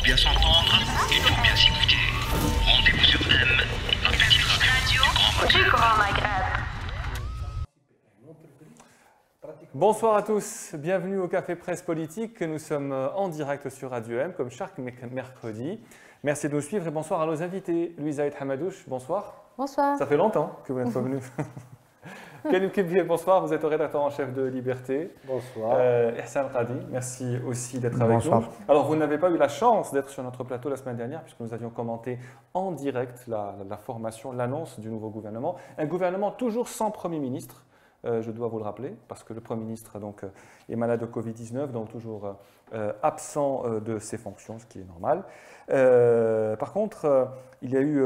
Bien s'entendre, il faut bien s'écouter. Rendez-vous sur M, la petite radio du Grand Maghreb. Bonsoir à tous, bienvenue au Café Presse Politique. Nous sommes en direct sur Radio M, comme chaque mercredi. Merci de nous suivre et bonsoir à nos invités. Louise Aïd Hamadouche, bonsoir. Bonsoir. Ça fait longtemps que vous n'êtes pas venu. Kalim Kebir, bonsoir, vous êtes au rédacteur en chef de Liberté. Bonsoir. Ihsan Qadi, merci aussi d'être avec Bonsoir. nous. Alors, vous n'avez pas eu la chance d'être sur notre plateau la semaine dernière, puisque nous avions commenté en direct la formation, l'annonce du nouveau gouvernement. Un gouvernement toujours sans Premier ministre. Je dois vous le rappeler, parce que le Premier ministre donc, est malade de Covid-19, donc toujours absent de ses fonctions, ce qui est normal. Par contre, il y a eu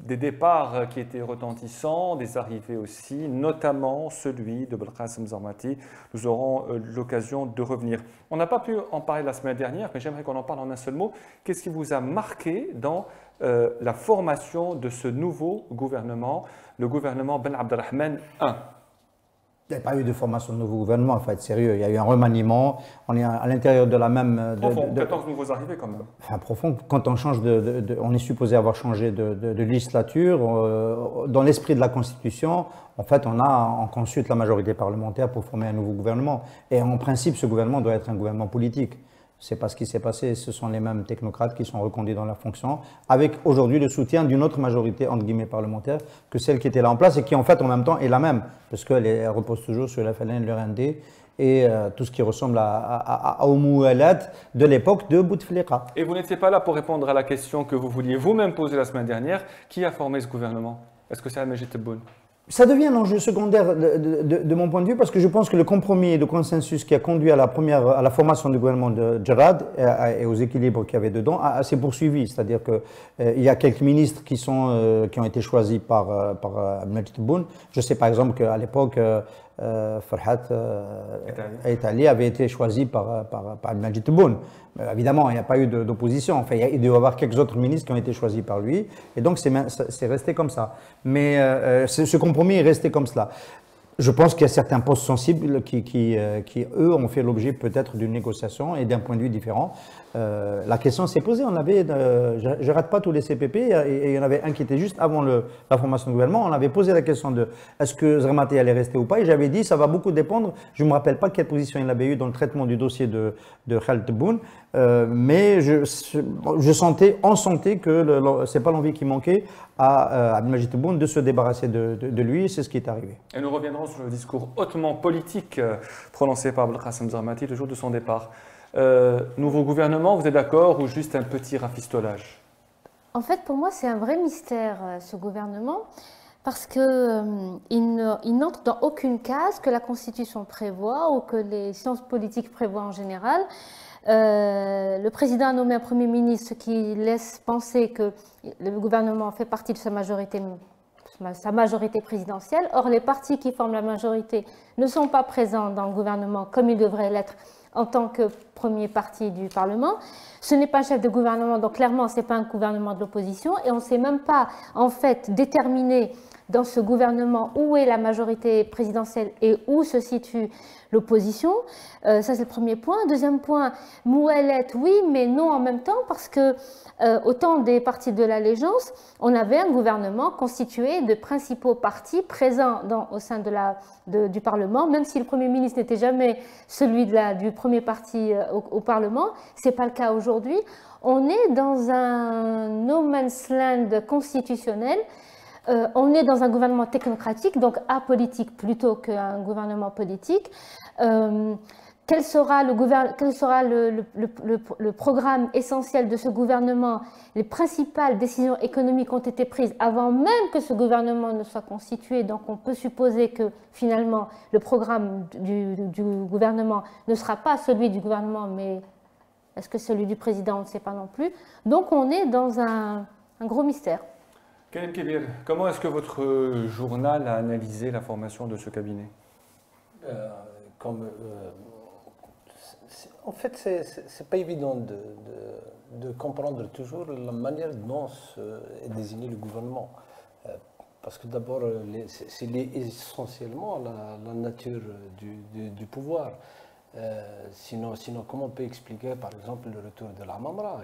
des départs qui étaient retentissants, des arrivées aussi, notamment celui de Belkacem Zarmati. Nous aurons l'occasion de revenir. On n'a pas pu en parler la semaine dernière, mais j'aimerais qu'on en parle en un seul mot. Qu'est-ce qui vous a marqué dans la formation de ce nouveau gouvernement, le gouvernement Ben Abdelrahman I? Il n'y a pas eu de formation de nouveau gouvernement, en fait, sérieux. Il y a eu un remaniement. On est à l'intérieur de la même. Profond, 14 nouveaux arrivés quand même. Enfin, profond. Quand on change on est supposé avoir changé de législature. Dans l'esprit de la Constitution, en fait, on consulte la majorité parlementaire pour former un nouveau gouvernement. Et en principe, ce gouvernement doit être un gouvernement politique. C'est pas ce qui s'est passé, ce sont les mêmes technocrates qui sont reconduits dans la fonction, avec aujourd'hui le soutien d'une autre majorité, entre guillemets, parlementaire, que celle qui était là en place et qui, en fait, en même temps, est la même, parce qu'elle repose toujours sur la FLN, le RND et tout ce qui ressemble au Moualat de l'époque de Bouteflika. Et vous n'étiez pas là pour répondre à la question que vous vouliez vous-même poser la semaine dernière. Qui a formé ce gouvernement? Est-ce que c'est Al-Majid Tebboune? Ça devient un enjeu secondaire de mon point de vue parce que je pense que le compromis et le consensus qui a conduit à la formation du gouvernement de Jarrad et aux équilibres qu'il y avait dedans s'est poursuivi. C'est-à-dire qu'il y a quelques ministres qui ont été choisis par Majid Tebboune. Je sais par exemple qu'à l'époque, Farhat Aitali avait été choisi par Majid Tebboune. Évidemment, il n'y a pas eu d'opposition. Enfin, il doit y avoir quelques autres ministres qui ont été choisis par lui. Et donc, c'est resté comme ça. Mais ce compromis est resté comme cela. Je pense qu'il y a certains postes sensibles qui eux, ont fait l'objet peut-être d'une négociation et d'un point de vue différent. La question s'est posée. Je ne rate pas tous les CPP, et il y en avait un qui était juste avant la formation du gouvernement. On avait posé la question de est-ce que Zarmati allait rester ou pas, et j'avais dit ça va beaucoup dépendre. Je ne me rappelle pas quelle position il avait eu dans le traitement du dossier de Khaled Tebboune, mais on sentait que ce n'est pas l'envie qui manquait à Abdelmajid Tebboune de se débarrasser de lui, c'est ce qui est arrivé. Et nous reviendrons sur le discours hautement politique prononcé par Belkacem Zarmati le jour de son départ. Nouveau gouvernement, vous êtes d'accord, ou juste un petit rafistolage? En fait, pour moi, c'est un vrai mystère, ce gouvernement, parce qu'il n'entre dans aucune case que la Constitution prévoit ou que les sciences politiques prévoient en général. Le président a nommé un Premier ministre, ce qui laisse penser que le gouvernement fait partie de sa majorité présidentielle. Or, les partis qui forment la majorité ne sont pas présents dans le gouvernement comme ils devraient l'être en tant que premier parti du Parlement. Ce n'est pas un chef de gouvernement, donc clairement, ce n'est pas un gouvernement de l'opposition. Et on ne sait même pas, en fait, déterminer dans ce gouvernement où est la majorité présidentielle et où se situe l'opposition. Ça, c'est le premier point. Deuxième point, Moualet, oui, mais non en même temps, parce que au temps des partis de l'Allégeance, on avait un gouvernement constitué de principaux partis présents au sein du Parlement, même si le Premier ministre n'était jamais celui du premier parti au Parlement. Ce n'est pas le cas aujourd'hui. On est dans un no man's land constitutionnel. On est dans un gouvernement technocratique, donc apolitique plutôt qu'un gouvernement politique. Quel sera le programme essentiel de ce gouvernement? Les principales décisions économiques ont été prises avant même que ce gouvernement ne soit constitué, donc on peut supposer que finalement le programme du gouvernement ne sera pas celui du gouvernement, mais est-ce que celui du président? On ne sait pas non plus. Donc on est dans un gros mystère. Kalim Kebir, comment est-ce que votre journal a analysé la formation de ce cabinet? En fait, c'est pas évident de comprendre toujours la manière dont est désigné le gouvernement. Parce que d'abord, c'est essentiellement la nature du pouvoir. Sinon, comment on peut expliquer, par exemple, le retour de la Mamra,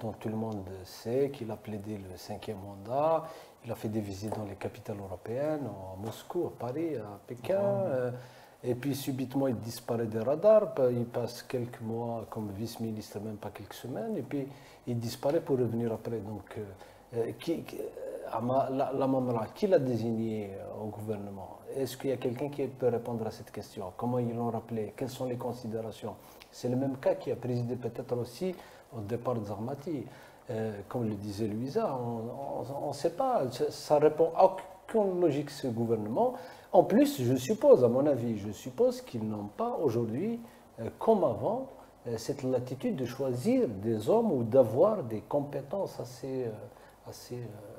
dont tout le monde sait qu'il a plaidé le 5e mandat, il a fait des visites dans les capitales européennes, à Moscou, à Paris, à Pékin, et puis subitement il disparaît des radars, il passe quelques mois comme vice-ministre, même pas quelques semaines, et puis il disparaît pour revenir après. Donc, la Mamra, qui l'a désigné au gouvernement? Est-ce qu'il y a quelqu'un qui peut répondre à cette question? Comment ils l'ont rappelé? Quelles sont les considérations? C'est le même cas qui a présidé peut-être aussi au départ de Zarmati. Comme le disait Louisa, on ne sait pas, ça répond à aucune logique ce gouvernement. En plus, je suppose, à mon avis, qu'ils n'ont pas aujourd'hui, comme avant, cette latitude de choisir des hommes ou d'avoir des compétences assez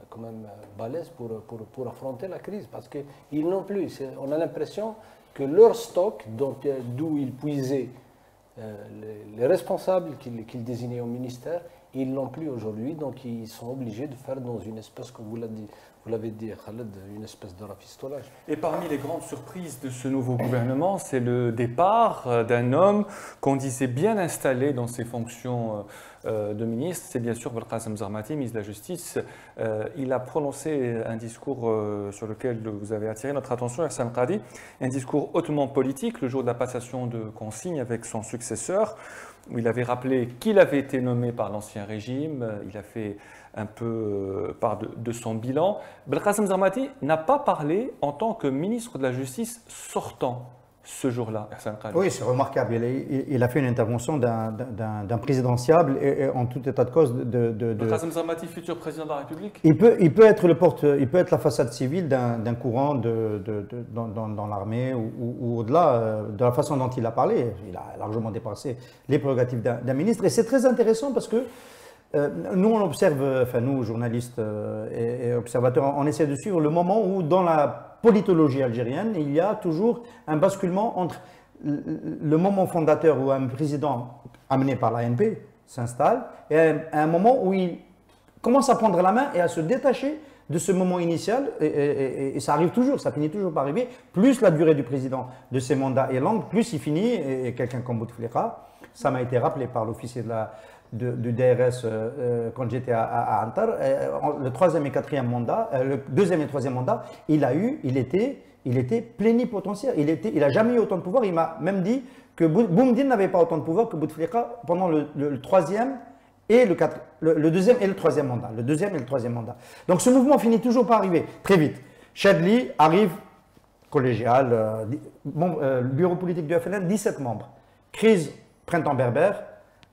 quand même balèzes pour affronter la crise. Parce qu'ils n'ont plus, on a l'impression que leur stock, d'où ils puisaient les responsables qu'ils désignaient au ministère, ils ne l'ont plus aujourd'hui, donc ils sont obligés de faire dans une espèce, comme vous l'avez dit, Khaled, une espèce de rafistolage. Et parmi les grandes surprises de ce nouveau gouvernement, c'est le départ d'un homme qu'on disait bien installé dans ses fonctions de ministre. C'est bien sûr Belkacem Zarmati, ministre de la Justice. Il a prononcé un discours sur lequel vous avez attiré notre attention, Hassan Qadi, un discours hautement politique le jour de la passation de consigne avec son successeur, où il avait rappelé qu'il avait été nommé par l'ancien régime. Il a fait un peu part de son bilan. Belkacem Zarmati n'a pas parlé en tant que ministre de la Justice sortant ce jour-là. Oui, c'est remarquable. Il a fait une intervention d'un présidentiable et en tout état de cause Belkacem Zarmati, futur président de la République. Il peut être la façade civile d'un courant dans l'armée ou au-delà de la façon dont il a parlé. Il a largement dépassé les prérogatives d'un ministre. Et c'est très intéressant parce que nous, on observe, enfin nous, journalistes et observateurs, on essaie de suivre le moment où, dans la politologie algérienne, il y a toujours un basculement entre le moment fondateur où un président amené par l'ANP s'installe et un moment où il commence à prendre la main et à se détacher de ce moment initial, et ça arrive toujours, ça finit toujours par arriver. Plus la durée du président de ses mandats est longue, plus il finit, et quelqu'un comme Bouteflika, ça m'a été rappelé par l'officier du DRS quand j'étais à Antar, le 3e et 4e mandat, le 2e et 3e mandat, il était plénipotentiaire, il n'a jamais eu autant de pouvoir. Il m'a même dit que Boumediene n'avait pas autant de pouvoir que Bouteflika pendant le 3e et le 2e et le 3e mandat. Le 2e et le 3e mandat. Donc ce mouvement finit toujours par arriver très vite. Chadli arrive collégial, le bureau politique du FLN, 17 membres. Crise printemps berbère.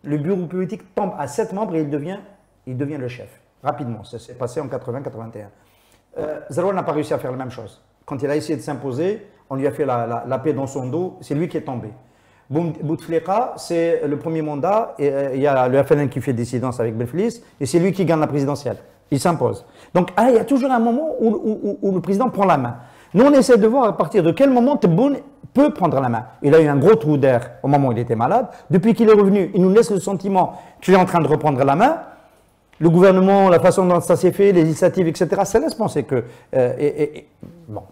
Le bureau politique tombe à 7 membres et il devient le chef, rapidement. Ça s'est passé en 80-81. Zeroual n'a pas réussi à faire la même chose. Quand il a essayé de s'imposer, on lui a fait la paix dans son dos, c'est lui qui est tombé. Bouteflika, c'est le premier mandat, et il y a le FLN qui fait dissidence avec Belflis, et c'est lui qui gagne la présidentielle. Il s'impose. Donc il y a toujours un moment où le président prend la main. Nous, on essaie de voir à partir de quel moment Tebboune peut prendre la main. Il a eu un gros trou d'air au moment où il était malade. Depuis qu'il est revenu, il nous laisse le sentiment qu'il est en train de reprendre la main. Le gouvernement, la façon dont ça s'est fait, les initiatives, etc., ça laisse penser que...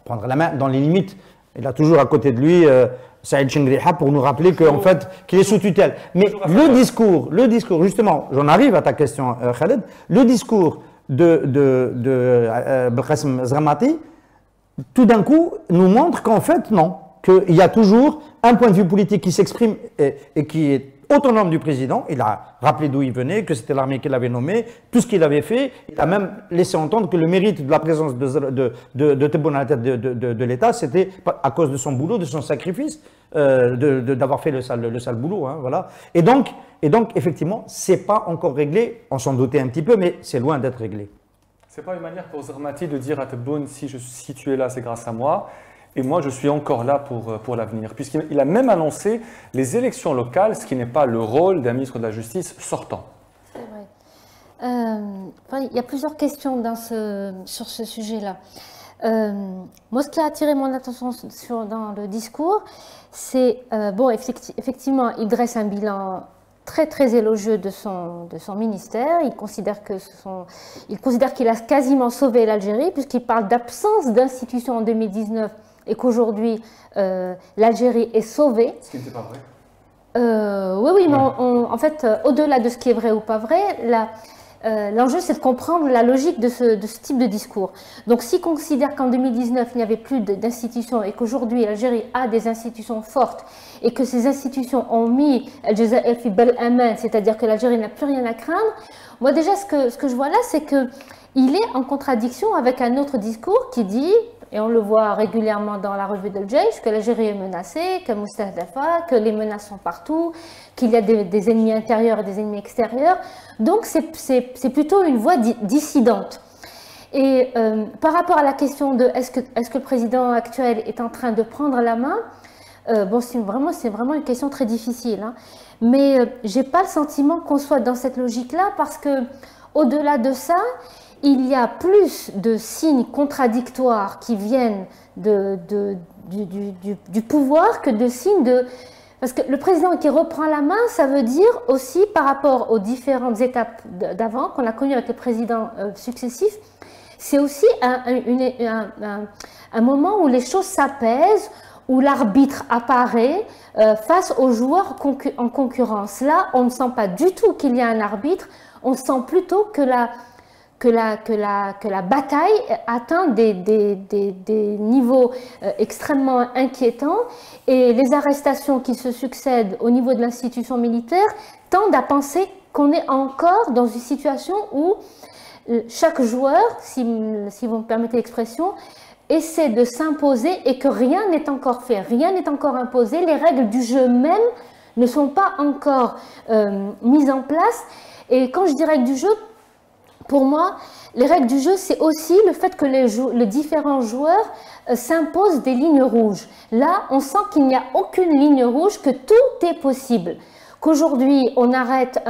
prendre la main dans les limites. Il a toujours à côté de lui Saïd Chengriha pour nous rappeler qu'en fait, qu'il est sous tutelle. Mais le discours, justement, j'en arrive à ta question, Khaled, le discours de Belkacem Zarmati, tout d'un coup, nous montre qu'en fait, non, qu'il y a toujours un point de vue politique qui s'exprime et qui est autonome du président. Il a rappelé d'où il venait, que c'était l'armée qui l'avait nommé, tout ce qu'il avait fait. Il a même laissé entendre que le mérite de la présence de Tebboune à la tête de l'État, c'était à cause de son boulot, de son sacrifice, d'avoir fait le sale boulot. Hein, voilà. Et donc, effectivement, ce n'est pas encore réglé. On s'en doutait un petit peu, mais c'est loin d'être réglé. Ce n'est pas une manière pour Zarmati de dire à Tebboune, si tu es là, c'est grâce à moi. Et moi, je suis encore là pour l'avenir. Puisqu'il a même annoncé les élections locales, ce qui n'est pas le rôle d'un ministre de la Justice sortant. C'est vrai. Il y a plusieurs questions sur ce sujet-là. Moi, ce qui a attiré mon attention dans le discours, c'est, effectivement, il dresse un bilan très très élogieux de son ministère. Il considère qu'il a quasiment sauvé l'Algérie, puisqu'il parle d'absence d'institutions en 2019, et qu'aujourd'hui l'Algérie est sauvée. Ce qui n'était pas vrai. Oui, mais en fait, au-delà de ce qui est vrai ou pas vrai, l'enjeu c'est de comprendre la logique de ce type de discours. Donc s'ils considèrent qu'en 2019 il n'y avait plus d'institutions et qu'aujourd'hui l'Algérie a des institutions fortes et que ces institutions ont mis Al-Jazair fi bal aman, c'est-à-dire que l'Algérie n'a plus rien à craindre, moi déjà ce que je vois là c'est qu'il est en contradiction avec un autre discours qui dit, et on le voit régulièrement dans la revue d'Al Jaish, que l'Algérie est menacée, que Moustahdafa, que les menaces sont partout, qu'il y a des ennemis intérieurs et des ennemis extérieurs. Donc c'est plutôt une voie dissidente. Et par rapport à la question de est-ce que le président actuel est en train de prendre la main, bon, c'est vraiment une question très difficile. Hein. Mais je n'ai pas le sentiment qu'on soit dans cette logique-là parce que au-delà de ça, il y a plus de signes contradictoires qui viennent du pouvoir que de signes de... Parce que le président qui reprend la main, ça veut dire aussi par rapport aux différentes étapes d'avant qu'on a connues avec les présidents successifs, c'est aussi un moment où les choses s'apaisent, où l'arbitre apparaît face aux joueurs en concurrence. Là, on ne sent pas du tout qu'il y a un arbitre, on sent plutôt que la bataille atteint des niveaux extrêmement inquiétants et les arrestations qui se succèdent au niveau de l'institution militaire tendent à penser qu'on est encore dans une situation où chaque joueur, si vous me permettez l'expression, essaie de s'imposer et que rien n'est encore fait, rien n'est encore imposé, les règles du jeu même ne sont pas encore mises en place. Et quand je dis règles du jeu, pour moi, les règles du jeu, c'est aussi le fait que les différents joueurs s'imposent des lignes rouges. Là, on sent qu'il n'y a aucune ligne rouge, que tout est possible. Qu'aujourd'hui, on arrête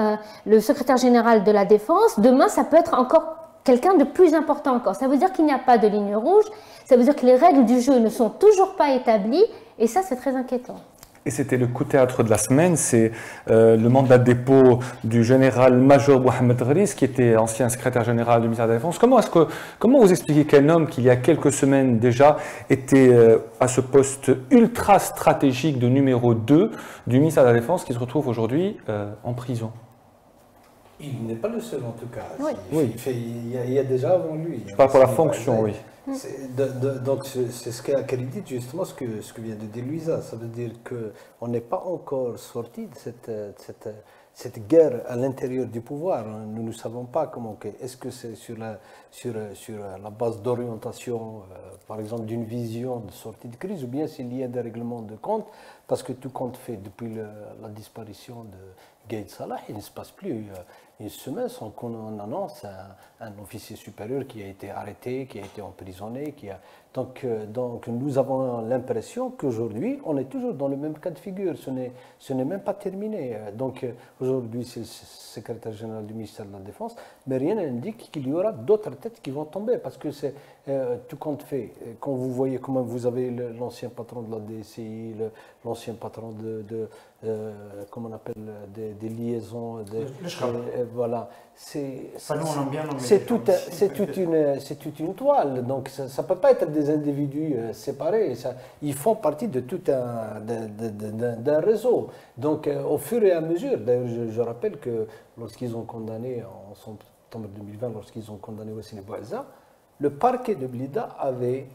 le secrétaire général de la Défense, demain, ça peut être encore quelqu'un de plus important encore. Ça veut dire qu'il n'y a pas de ligne rouge, ça veut dire que les règles du jeu ne sont toujours pas établies, et ça, c'est très inquiétant. Et c'était le coup de théâtre de la semaine, c'est le mandat de dépôt du général-major Mohamed Ghriss, qui était ancien secrétaire général du ministère de la Défense. Comment vous expliquez qu'un homme qui, il y a quelques semaines déjà, était à ce poste ultra stratégique de numéro 2 du ministère de la Défense, qui se retrouve aujourd'hui en prison? Il n'est pas le seul en tout cas. Oui. Il y a déjà avant lui. Je parle pour la fonction, oui. Donc c'est ce qui accrédite justement ce que vient de dire Louisa. Ça veut dire qu'on n'est pas encore sorti de cette guerre à l'intérieur du pouvoir. Nous ne savons pas comment. Est-ce que c'est sur la base d'orientation, par exemple, d'une vision de sortie de crise, ou bien s'il y a des règlements de compte, parce que tout compte fait depuis la disparition de Gaïd Salah, il ne se passe plus une semaine sans qu'on annonce un officier supérieur qui a été arrêté, qui a été emprisonné. Donc nous avons l'impression qu'aujourd'hui, on est toujours dans le même cas de figure. Ce n'est même pas terminé. Donc aujourd'hui, c'est le secrétaire général du ministère de la Défense, mais rien n'indique qu'il y aura d'autres têtes qui vont tomber, parce que c'est tout compte fait. Quand vous voyez comment vous avez l'ancien patron de la DSI, l'ancien patron comment on appelle, des liaisons, voilà, c'est toute une toile. Donc ça ne peut pas être des individus séparés. Ils font partie de tout d'un réseau. Donc au fur et à mesure, d'ailleurs je rappelle que lorsqu'ils ont condamné en septembre 2020, lorsqu'ils ont condamné Wassini Bouazza, le parquet de Blida avait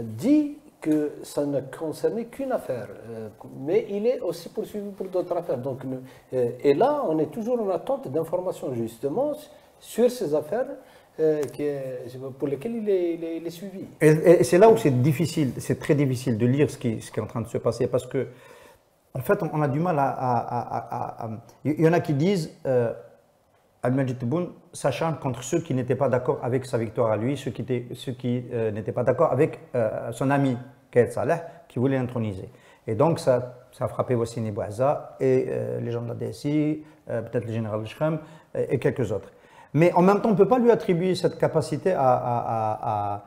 dit que ça ne concernait qu'une affaire, mais il est aussi poursuivi pour d'autres affaires. Donc, et là, on est toujours en attente d'informations justement sur ces affaires pour lesquelles il est suivi. Et c'est là où c'est difficile, c'est très difficile de lire ce qui est en train de se passer, parce que en fait, on a du mal il y en a qui disent Al-Majid Tebboune s'acharne contre ceux qui n'étaient pas d'accord avec sa victoire à lui, ceux qui n'étaient pas d'accord avec son ami Gaïd Salah, qui voulait l'introniser. Et donc ça a frappé Wassini Bouazza et les gens de la DSI, peut-être le général Shrem et quelques autres. Mais en même temps, on ne peut pas lui attribuer cette capacité à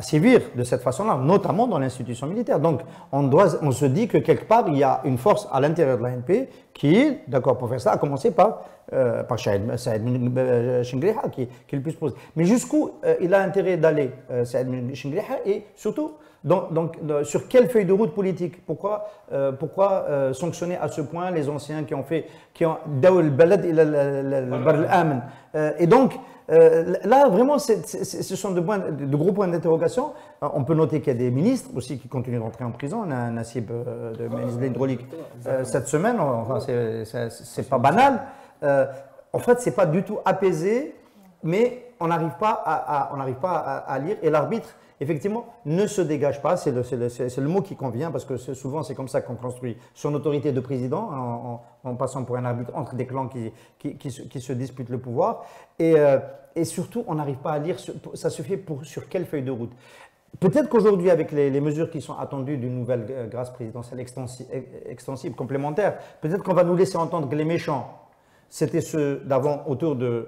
sévir de cette façon-là, notamment dans l'institution militaire. Donc, on se dit que quelque part, il y a une force à l'intérieur de l'ANP qui est d'accord pour faire ça, à commencer par Saïd Chingliha, qui est le plus posé. Mais jusqu'où il a intérêt d'aller, Saïd Chingliha, et surtout, Sur quelle feuille de route politique? Pourquoi sanctionner à ce point les anciens qui ont fait, Daoul Balad ila al-Bar al-Amin? Et donc, là, vraiment, ce sont de gros points d'interrogation. On peut noter qu'il y a des ministres aussi qui continuent d'entrer en prison. On a un Nassib de ministre de l'Hydraulique cette semaine. Enfin, c'est pas banal. En fait, c'est pas du tout apaisé, mais on n'arrive pas à lire. Et l'arbitre, effectivement, ne se dégage pas. C'est le mot qui convient, parce que souvent, c'est comme ça qu'on construit son autorité de président, en passant pour un arbitre entre des clans qui se disputent le pouvoir. Et surtout, on n'arrive pas à lire, ça se fait sur quelle feuille de route. Peut-être qu'aujourd'hui, avec les mesures qui sont attendues d'une nouvelle grâce présidentielle extensive, complémentaire, peut-être qu'on va nous laisser entendre que les méchants, c'était ceux d'avant autour de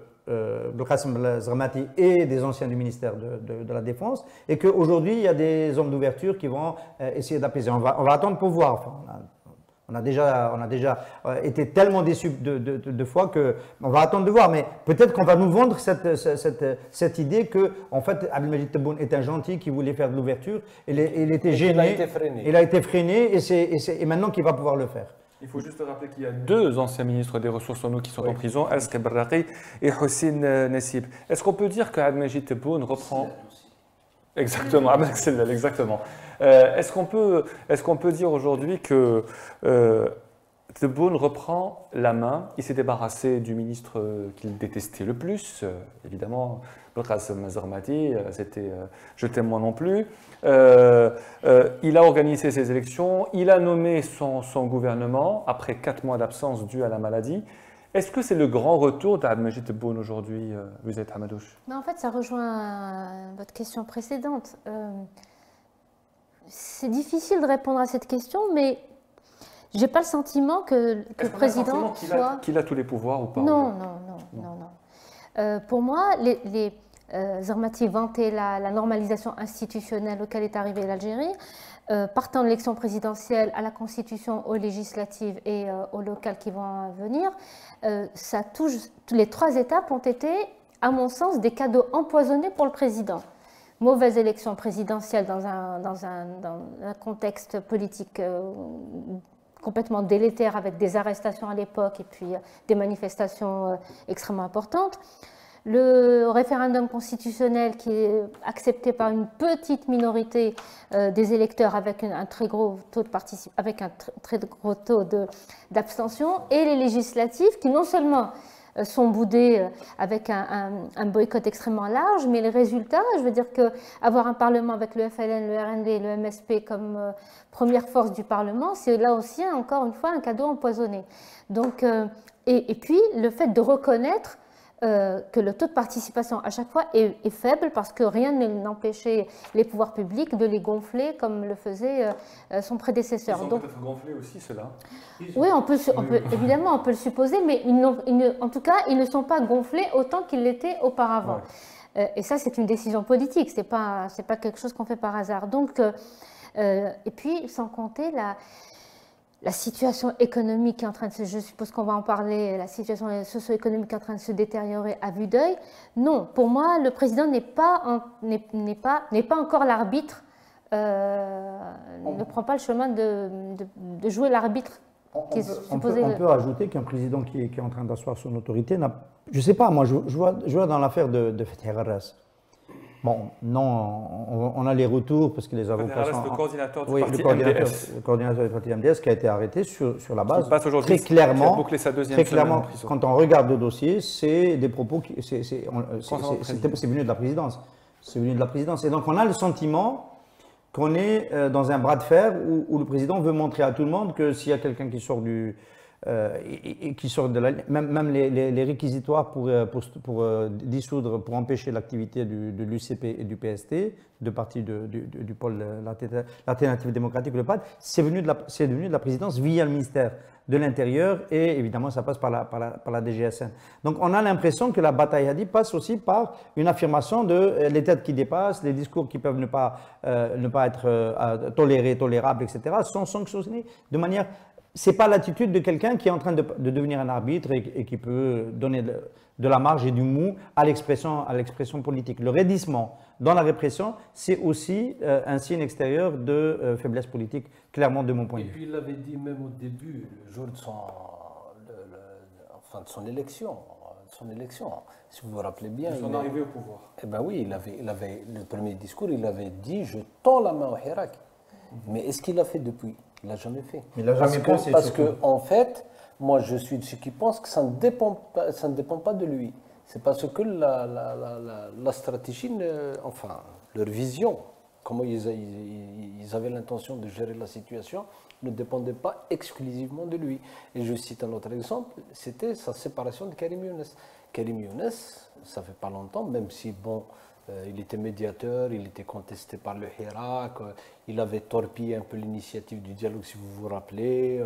Qasim Zermati et des anciens du ministère de la Défense, et qu'aujourd'hui, il y a des hommes d'ouverture qui vont essayer d'apaiser. On va attendre pour voir. Enfin, on a déjà été tellement déçus de fois qu'on va attendre de voir. Mais peut-être qu'on va nous vendre cette idée que, en fait, Abdelmajid Tebboune est un gentil qui voulait faire de l'ouverture. Il était gêné. Il a été freiné et maintenant qu'il va pouvoir le faire. Il faut juste rappeler qu'il y a deux anciens ministres des Ressources en eau qui sont en prison, Azka Barraqi et Hossein Nassib. Est-ce qu'on peut dire qu'Abdelmajid Tebboune reprend... Exactement, exactement. Est-ce qu'on peut dire aujourd'hui que Tebboune reprend la main? Il s'est débarrassé du ministre qu'il détestait le plus, évidemment, Qasim Zermati, c'était je t'aime moi non plus. Il a organisé ses élections, il a nommé son gouvernement après 4 mois d'absence due à la maladie. Est-ce que c'est le grand retour d'Abdelmajid Tebboune aujourd'hui, Louisette Hamadouche? En fait, ça rejoint votre question précédente. C'est difficile de répondre à cette question, mais je n'ai pas le sentiment que le président soit... qu'il a tous les pouvoirs ou pas? Non. Pour moi, Zermati vantait la normalisation institutionnelle auquel est arrivée l'Algérie. Partant de l'élection présidentielle à la constitution, aux législatives et aux locales qui vont venir, les 3 étapes ont été, à mon sens, des cadeaux empoisonnés pour le président. Mauvaise élection présidentielle dans un contexte politique complètement délétère, avec des arrestations à l'époque et puis des manifestations extrêmement importantes. Le référendum constitutionnel qui est accepté par une petite minorité des électeurs avec un très gros taux d'abstention, et les législatives qui non seulement sont boudées avec un boycott extrêmement large, mais les résultats, je veux dire qu'avoir un Parlement avec le FLN, le RND et le MSP comme première force du Parlement, c'est là aussi, encore une fois, un cadeau empoisonné. Donc, et puis, le fait de reconnaître que le taux de participation à chaque fois est faible, parce que rien n'empêchait les pouvoirs publics de les gonfler comme le faisait son prédécesseur. Ils ont peut-être gonflé aussi cela. Oui, évidemment, on peut le supposer, mais en tout cas, ils ne sont pas gonflés autant qu'ils l'étaient auparavant. Ouais. Et ça, c'est une décision politique, c'est pas quelque chose qu'on fait par hasard. Donc, et puis, sans compter la situation économique qui est en train de se, je suppose qu'on va en parler, la situation socio-économique qui est en train de se détériorer à vue d'œil. Non, pour moi, le président n'est pas encore l'arbitre, ne prend pas le chemin de jouer l'arbitre. On peut ajouter qu'un président qui est en train d'asseoir son autorité n'a... Je ne sais pas, moi, je vois dans l'affaire de Fethi Harras. Bon, non, on a les retours parce que les avocats sont... le coordinateur du parti MDS. Le coordinateur du parti MDS qui a été arrêté sur la base. Très clairement, quand on regarde le dossier, c'est des propos qui... C'est venu de la présidence. C'est venu de la présidence. Et donc on a le sentiment qu'on est dans un bras de fer où le président veut montrer à tout le monde que s'il y a quelqu'un qui sort du... et qui sortent de la même les réquisitoires pour dissoudre, pour empêcher l'activité de l'UCP et du PST, deux partis du pôle l'alternative démocratique, le PAD, c'est venu de la présidence via le ministère de l'Intérieur, et évidemment ça passe par la DGSN. Donc on a l'impression que la bataille Hadi passe aussi par une affirmation de les têtes qui dépassent, les discours qui peuvent ne pas être tolérés, tolérables, etc., sont sanctionnés de manière c'est pas l'attitude de quelqu'un qui est en train de devenir un arbitre et qui peut donner de la marge et du mou à l'expression politique. Le raidissement dans la répression, c'est aussi un signe extérieur de faiblesse politique, clairement de mon point de vue. Et puis il l'avait dit même au début, le jour de son élection. Si vous vous rappelez bien. De son arrivée au pouvoir. Eh bien oui, il avait le premier discours, il avait dit « Je tends la main au Hirak ». Mais est-ce qu'il l'a fait depuis? Il ne l'a jamais fait. Il l'a jamais pensé. Parce que, en fait, moi je suis de ceux qui pensent que ça ne dépend pas de lui. C'est parce que la stratégie, enfin, leur vision, comment ils avaient l'intention de gérer la situation, ne dépendait pas exclusivement de lui. Et je cite un autre exemple, c'était sa séparation de Karim Younes. Karim Younes, ça fait pas longtemps, même si, bon, il était médiateur, il était contesté par le Hirak, il avait torpillé un peu l'initiative du dialogue, si vous vous rappelez.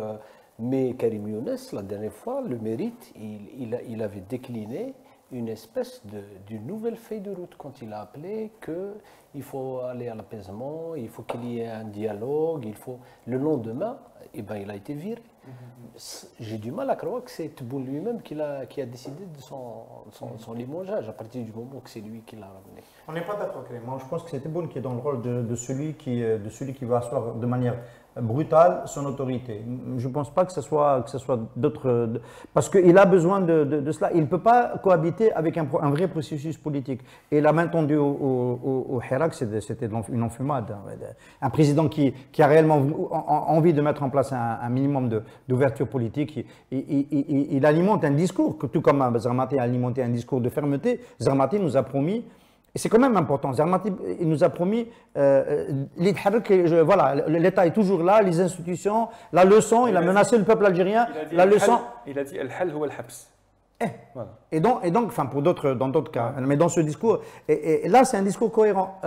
Mais Karim Younes, la dernière fois, le mérite, il avait décliné une espèce d'une nouvelle feuille de route quand il a appelé qu'il faut aller à l'apaisement, il faut qu'il y ait un dialogue, le lendemain, eh ben, il a été viré. J'ai du mal à croire que c'est Tebboune lui-même qui a décidé de son limogeage à partir du moment que c'est lui qui l'a ramené. On n'est pas d'accord, Clément. Je pense que c'est Tebboune qui est dans le rôle de celui qui va asseoir de manière brutale son autorité. Je ne pense pas que ce soit d'autres... Parce qu'il a besoin de cela. Il ne peut pas cohabiter avec un vrai processus politique. Et la main tendue au Hirak, c'était une enfumade. Un président qui a réellement envie de mettre en place un minimum d'ouverture politique, il alimente un discours, tout comme Zarmati a alimenté un discours de fermeté. Zarmati nous a promis... Et c'est quand même important. Zarmati, il nous a promis, voilà, l'État est toujours là, les institutions, la leçon, il a menacé le peuple algérien. Il a dit al-hal huwa al-habs. Voilà. Et donc, enfin, dans d'autres cas, mais dans ce discours, et là, c'est un discours cohérent.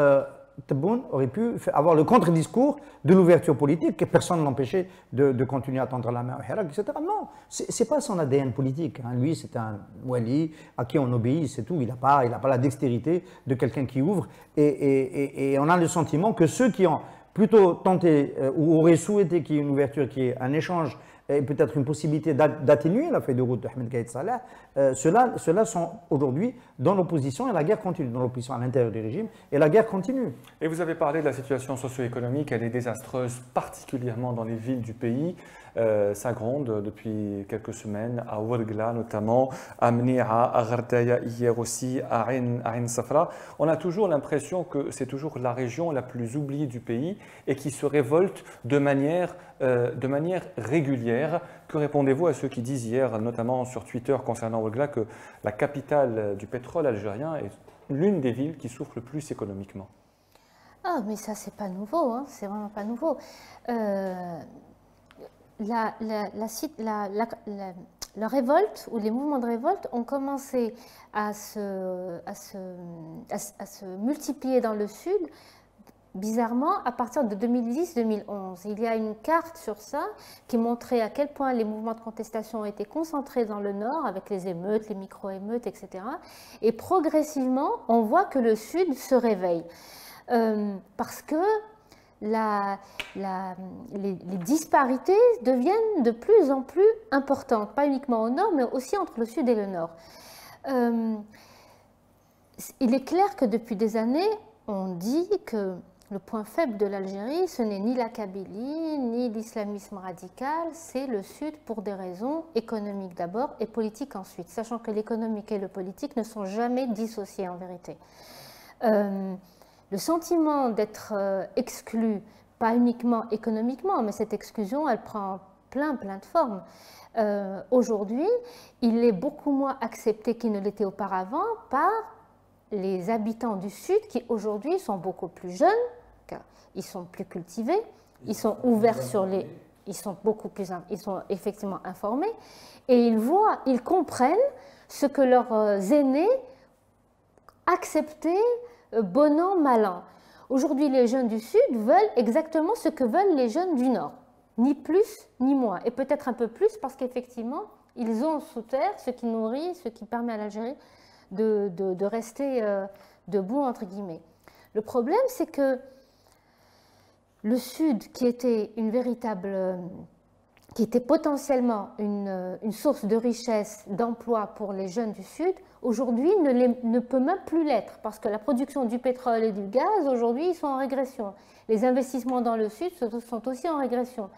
Tebboune aurait pu avoir le contre-discours de l'ouverture politique, que personne ne l'empêchait de continuer à tendre la main au Hirak, etc. Non, ce n'est pas son ADN politique. Hein. Lui, c'est un wali à qui on obéit, c'est tout. Il n'a pas la dextérité de quelqu'un qui ouvre. Et on a le sentiment que ceux qui ont plutôt tenté ou auraient souhaité qu'il y ait une ouverture, qu'il y ait un échange, et peut-être une possibilité d'atténuer la feuille de route de Ahmed Gaïd Salah, ceux-là sont aujourd'hui dans l'opposition et la guerre continue, dans l'opposition à l'intérieur du régime, et la guerre continue. Et vous avez parlé de la situation socio-économique, elle est désastreuse, particulièrement dans les villes du pays. Ça gronde depuis quelques semaines, à Ouargla notamment, à Mnia, à Ghardaya hier aussi, à Ain Safra. On a toujours l'impression que c'est toujours la région la plus oubliée du pays et qui se révolte de manière régulière. Que répondez-vous à ceux qui disent hier, notamment sur Twitter concernant Ouargla, que la capitale du pétrole algérien est l'une des villes qui souffre le plus économiquement? Ah, mais ça, c'est pas nouveau, hein, c'est vraiment pas nouveau. La révolte ou les mouvements de révolte ont commencé à se multiplier dans le sud, bizarrement, à partir de 2010-2011. Il y a une carte sur ça qui montrait à quel point les mouvements de contestation ont été concentrés dans le nord, avec les émeutes, les micro-émeutes, etc. Et progressivement, on voit que le sud se réveille. Parce que les disparités deviennent de plus en plus importantes, pas uniquement au nord, mais aussi entre le sud et le nord. Il est clair que depuis des années, on dit que le point faible de l'Algérie, ce n'est ni la Kabylie, ni l'islamisme radical, c'est le sud pour des raisons économiques d'abord et politiques ensuite, sachant que l'économique et le politique ne sont jamais dissociés en vérité. Le sentiment d'être exclu, pas uniquement économiquement, mais cette exclusion, elle prend plein de formes. Aujourd'hui, il est beaucoup moins accepté qu'il ne l'était auparavant par les habitants du Sud qui aujourd'hui sont beaucoup plus jeunes, car ils sont plus cultivés, ils sont ouverts sur les... Ils sont effectivement informés et ils comprennent ce que leurs aînés acceptaient bon an, mal an. Aujourd'hui, les jeunes du Sud veulent exactement ce que veulent les jeunes du Nord, ni plus ni moins, et peut-être un peu plus parce qu'effectivement, ils ont sous terre ce qui nourrit, ce qui permet à l'Algérie de rester debout, entre guillemets. Le problème, c'est que le Sud, qui était une véritable qui était potentiellement une source de richesse, d'emploi pour les jeunes du Sud, aujourd'hui ne peut même plus l'être, parce que la production du pétrole et du gaz, aujourd'hui, ils sont en régression. Les investissements dans le Sud sont aussi en régression.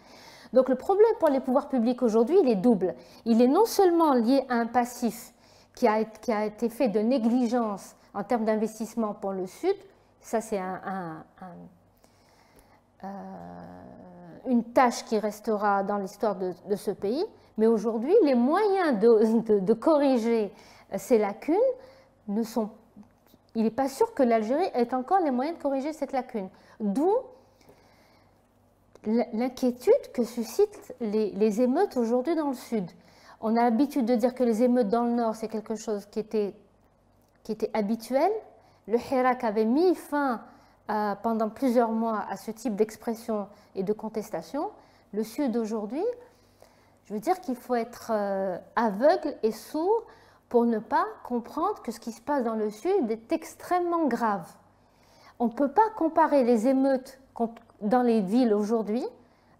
Donc le problème pour les pouvoirs publics aujourd'hui, il est double. Il est non seulement lié à un passif qui a été fait de négligence en termes d'investissement pour le Sud, ça c'est une tâche qui restera dans l'histoire de ce pays, mais aujourd'hui, les moyens de corriger ces lacunes ne sont... Il n'est pas sûr que l'Algérie ait encore les moyens de corriger cette lacune. D'où l'inquiétude que suscitent les émeutes aujourd'hui dans le Sud. On a l'habitude de dire que les émeutes dans le Nord, c'est quelque chose qui était habituel. Le Hirak avait mis fin pendant plusieurs mois à ce type d'expression et de contestation. Le Sud aujourd'hui, je veux dire qu'il faut être aveugle et sourd pour ne pas comprendre que ce qui se passe dans le Sud est extrêmement grave. On ne peut pas comparer les émeutes dans les villes aujourd'hui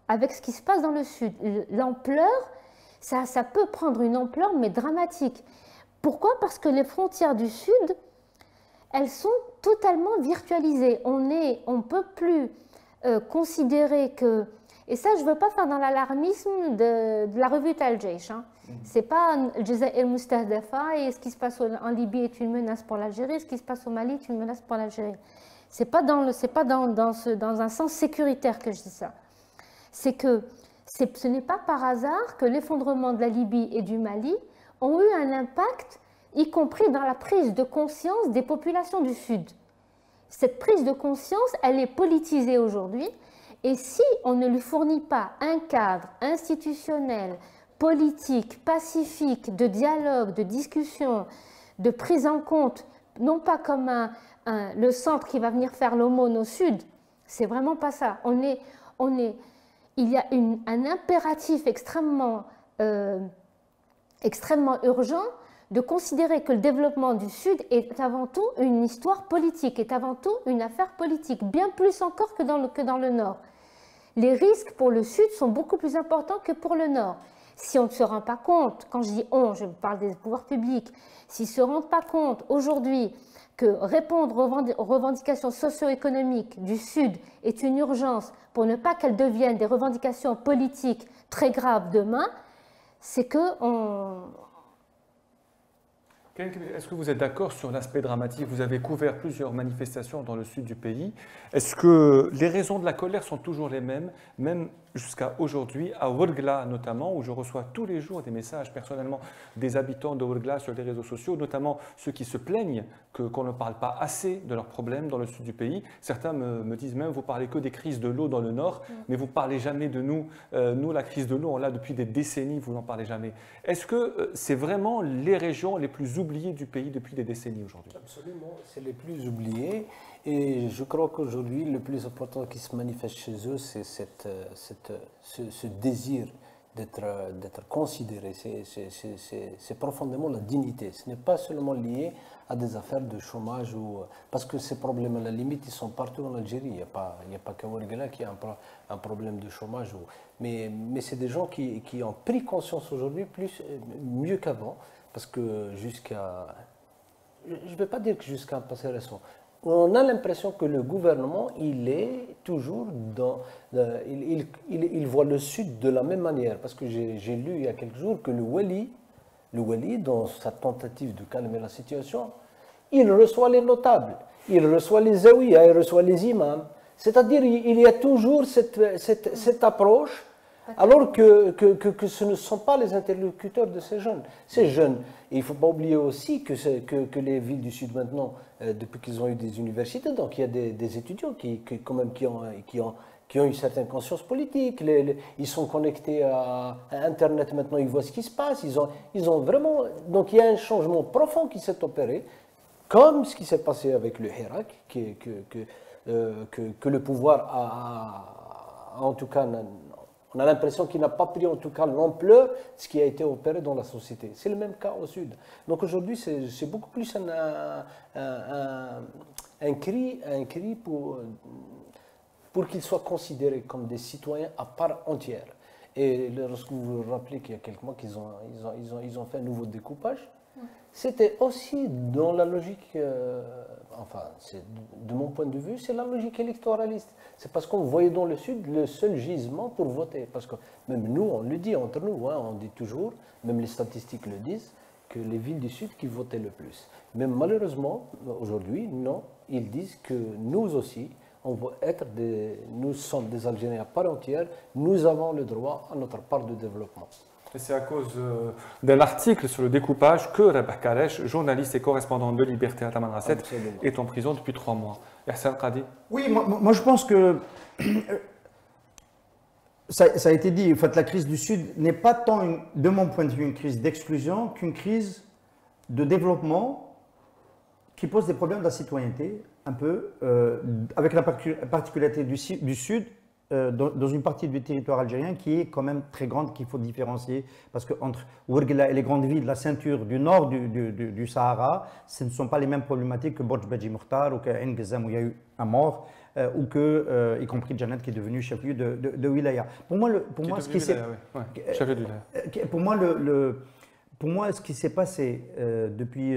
avec ce qui se passe dans le Sud. L'ampleur, ça peut prendre une ampleur, mais dramatique. Pourquoi? Parce que les frontières du Sud, elles sont totalement virtualisées. On ne peut plus considérer que... Et ça, je ne veux pas faire dans l'alarmisme de la revue Tal-Jaish. Hein. Ce n'est pas Jazair Mustahdafa et ce qui se passe en Libye est une menace pour l'Algérie, ce qui se passe au Mali est une menace pour l'Algérie. Ce n'est pas dans un sens sécuritaire que je dis ça. C'est que ce n'est pas par hasard que l'effondrement de la Libye et du Mali ont eu un impact, y compris dans la prise de conscience des populations du Sud. Cette prise de conscience, elle est politisée aujourd'hui, et si on ne lui fournit pas un cadre institutionnel, politique, pacifique, de dialogue, de discussion, de prise en compte, non pas comme le centre qui va venir faire l'aumône au Sud, c'est vraiment pas ça. Il y a un impératif extrêmement urgent de considérer que le développement du Sud est avant tout une histoire politique, est avant tout une affaire politique, bien plus encore que dans le Nord. Les risques pour le Sud sont beaucoup plus importants que pour le Nord. Si on ne se rend pas compte, quand je dis on, je parle des pouvoirs publics, s'ils ne se rendent pas compte aujourd'hui que répondre aux revendications socio-économiques du Sud est une urgence pour ne pas qu'elles deviennent des revendications politiques très graves demain, c'est que Est-ce que vous êtes d'accord sur l'aspect dramatique? Vous avez couvert plusieurs manifestations dans le sud du pays. Est-ce que les raisons de la colère sont toujours les mêmes, même jusqu'à aujourd'hui, à Ouargla notamment, où je reçois tous les jours des messages personnellement des habitants de Ouargla sur les réseaux sociaux, notamment ceux qui se plaignent qu'on ne parle pas assez de leurs problèmes dans le sud du pays. Certains me disent même, vous parlez que des crises de l'eau dans le nord, mais vous ne parlez jamais de nous. Nous, la crise de l'eau, on l'a depuis des décennies, vous n'en parlez jamais. Est-ce que c'est vraiment les régions les plus oubliées du pays depuis des décennies aujourd'hui? Absolument, c'est les plus oubliés. Et je crois qu'aujourd'hui, le plus important qui se manifeste chez eux, c'est ce désir d'être considéré. C'est profondément la dignité. Ce n'est pas seulement lié à des affaires de chômage, parce que ces problèmes, à la limite, ils sont partout en Algérie. Il n'y a pas qu'à Ouargla qui a un problème de chômage. Mais c'est des gens qui ont pris conscience aujourd'hui mieux qu'avant, parce que je ne vais pas dire que jusqu'à un passé récent, on a l'impression que le gouvernement, il est toujours il voit le Sud de la même manière. Parce que j'ai lu il y a quelques jours que le Wali, dans sa tentative de calmer la situation, il reçoit les notables, il reçoit les zaouïas, il reçoit les imams. C'est-à-dire il y a toujours cette approche, alors que ce ne sont pas les interlocuteurs de ces jeunes. Ces jeunes, et il ne faut pas oublier aussi que les villes du Sud maintenant, depuis qu'ils ont eu des universités, donc il y a des étudiants qui ont une certaine conscience politique, ils sont connectés à Internet maintenant, ils voient ce qui se passe, ils ont vraiment... Donc il y a un changement profond qui s'est opéré, comme ce qui s'est passé avec le Hirak, que le pouvoir a en tout cas... On a l'impression qu'il n'a pas pris en tout cas l'ampleur de ce qui a été opéré dans la société. C'est le même cas au Sud. Donc aujourd'hui, c'est beaucoup plus un cri pour qu'ils soient considérés comme des citoyens à part entière. Et lorsque vous vous rappelez qu'il y a quelques mois qu'ils ont fait un nouveau découpage, c'était aussi dans la logique, enfin, de mon point de vue, c'est la logique électoraliste. C'est parce qu'on voyait dans le Sud le seul gisement pour voter. Parce que même nous, on le dit entre nous, hein, on dit toujours, même les statistiques le disent, que les villes du Sud qui votaient le plus. Mais malheureusement, aujourd'hui, non, ils disent que nous aussi, nous sommes des Algériens à part entière, nous avons le droit à notre part de développement. Et c'est à cause d'un article sur le découpage que Rabah Karesh, journaliste et correspondant de Liberté à Tamanrasset, est en prison depuis 3 mois. Yahsan Qadi. Oui, moi je pense que ça a été dit, en fait, la crise du Sud n'est pas tant, de mon point de vue, une crise d'exclusion qu'une crise de développement qui pose des problèmes de la citoyenneté, un peu, avec la particularité du Sud, dans une partie du territoire algérien qui est quand même très grande, qu'il faut différencier, parce qu'entre Ouargla et les grandes villes de la ceinture du nord du Sahara, ce ne sont pas les mêmes problématiques que Borj Badji Mokhtar ou qu'Ain Ghazam où il y a eu un mort, ou que, y compris Djanet qui est devenu chef-lieu de wilaya. Pour moi, ce qui s'est... Pour moi, ce qui s'est passé depuis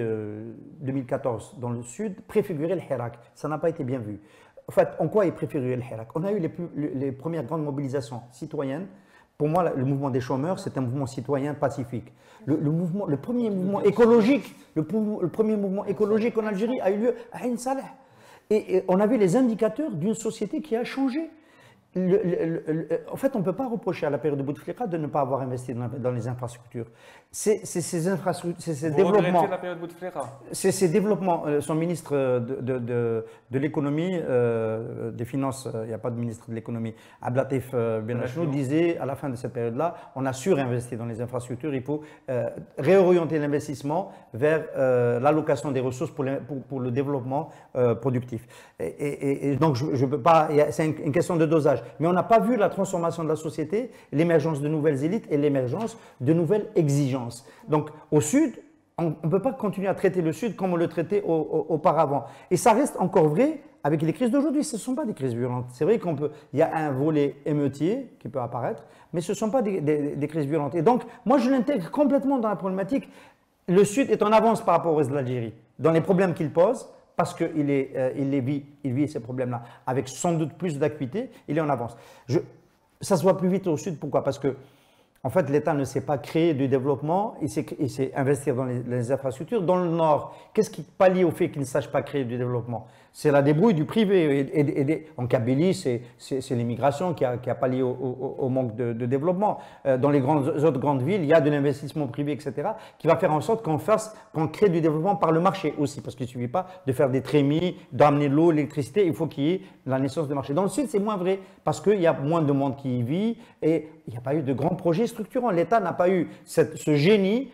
2014 dans le Sud préfigurait le Hirak. Ça n'a pas été bien vu. En fait, en quoi est préfiguré le Hirak? On a eu les premières grandes mobilisations citoyennes. Pour moi, le mouvement des chômeurs, c'est un mouvement citoyen pacifique. Le premier mouvement écologique en Algérie a eu lieu à Ain Saleh. Et on a vu les indicateurs d'une société qui a changé. En fait, on ne peut pas reprocher à la période de Bouteflika de ne pas avoir investi dans les infrastructures. C'est ces infrastructures, c'est ces développements. La période Bouteflika. C'est ces développements. Son ministre de l'économie, des finances, il n'y a pas de ministre de l'économie, Ablatif Benachnou, disait à la fin de cette période-là, on a surinvesti dans les infrastructures, il faut réorienter l'investissement vers l'allocation des ressources pour le développement productif. Et donc, je ne peux pas, c'est une question de dosage. Mais on n'a pas vu la transformation de la société, l'émergence de nouvelles élites et l'émergence de nouvelles exigences. Donc au Sud, on ne peut pas continuer à traiter le Sud comme on le traitait auparavant. Et ça reste encore vrai avec les crises d'aujourd'hui. Ce ne sont pas des crises violentes. C'est vrai il y a un volet émeutier qui peut apparaître, mais ce ne sont pas des crises violentes. Et donc, moi, je l'intègre complètement dans la problématique. Le Sud est en avance par rapport au reste de l'Algérie, dans les problèmes qu'il pose, parce qu'il vit ces problèmes-là avec sans doute plus d'acuité, il est en avance. Ça se voit plus vite au Sud, pourquoi? Parce que, en fait, l'État ne sait pas créer du développement, il sait investir dans les infrastructures. Dans le Nord, qu'est-ce qui pallie au fait qu'il ne sache pas créer du développement? C'est la débrouille du privé. En Kabylie, c'est l'immigration qui a pallié au manque de développement. Dans les autres grandes villes, il y a de l'investissement privé, etc., qui va faire en sorte qu'on crée du développement par le marché aussi, parce qu'il ne suffit pas de faire des trémies, d'amener l'eau, l'électricité, il faut qu'il y ait la naissance de marché. Dans le Sud, c'est moins vrai, parce qu'il y a moins de monde qui y vit, et il n'y a pas eu de grands projets structurants. L'État n'a pas eu ce génie,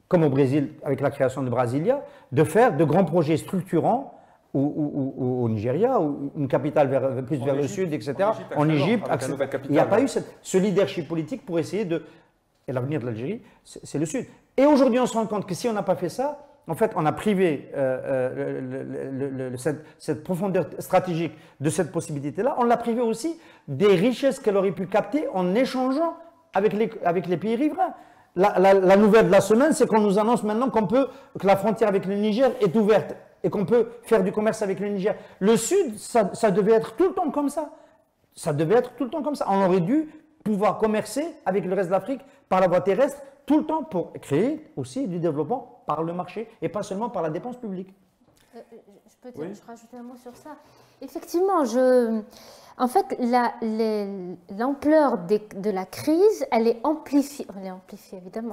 comme au Brésil, avec la création de Brasilia, de faire de grands projets structurants, ou au Nigeria, ou une capitale plus vers le sud, etc. En Égypte, il n'y a pas eu ce leadership politique pour essayer de... Et l'avenir de l'Algérie, c'est le sud. Et aujourd'hui, on se rend compte que si on n'a pas fait ça, en fait, on a privé cette profondeur stratégique de cette possibilité-là. On l'a privé aussi des richesses qu'elle aurait pu capter en échangeant avec les pays riverains. La nouvelle de la semaine, c'est qu'on nous annonce maintenant que la frontière avec le Niger est ouverte et qu'on peut faire du commerce avec le Niger. Le Sud, ça devait être tout le temps comme ça. Ça devait être tout le temps comme ça. On aurait dû pouvoir commercer avec le reste de l'Afrique par la voie terrestre tout le temps pour créer aussi du développement par le marché et pas seulement par la dépense publique. Je rajoute un mot sur ça. Effectivement, en fait, l'ampleur de la crise, elle est amplifiée évidemment.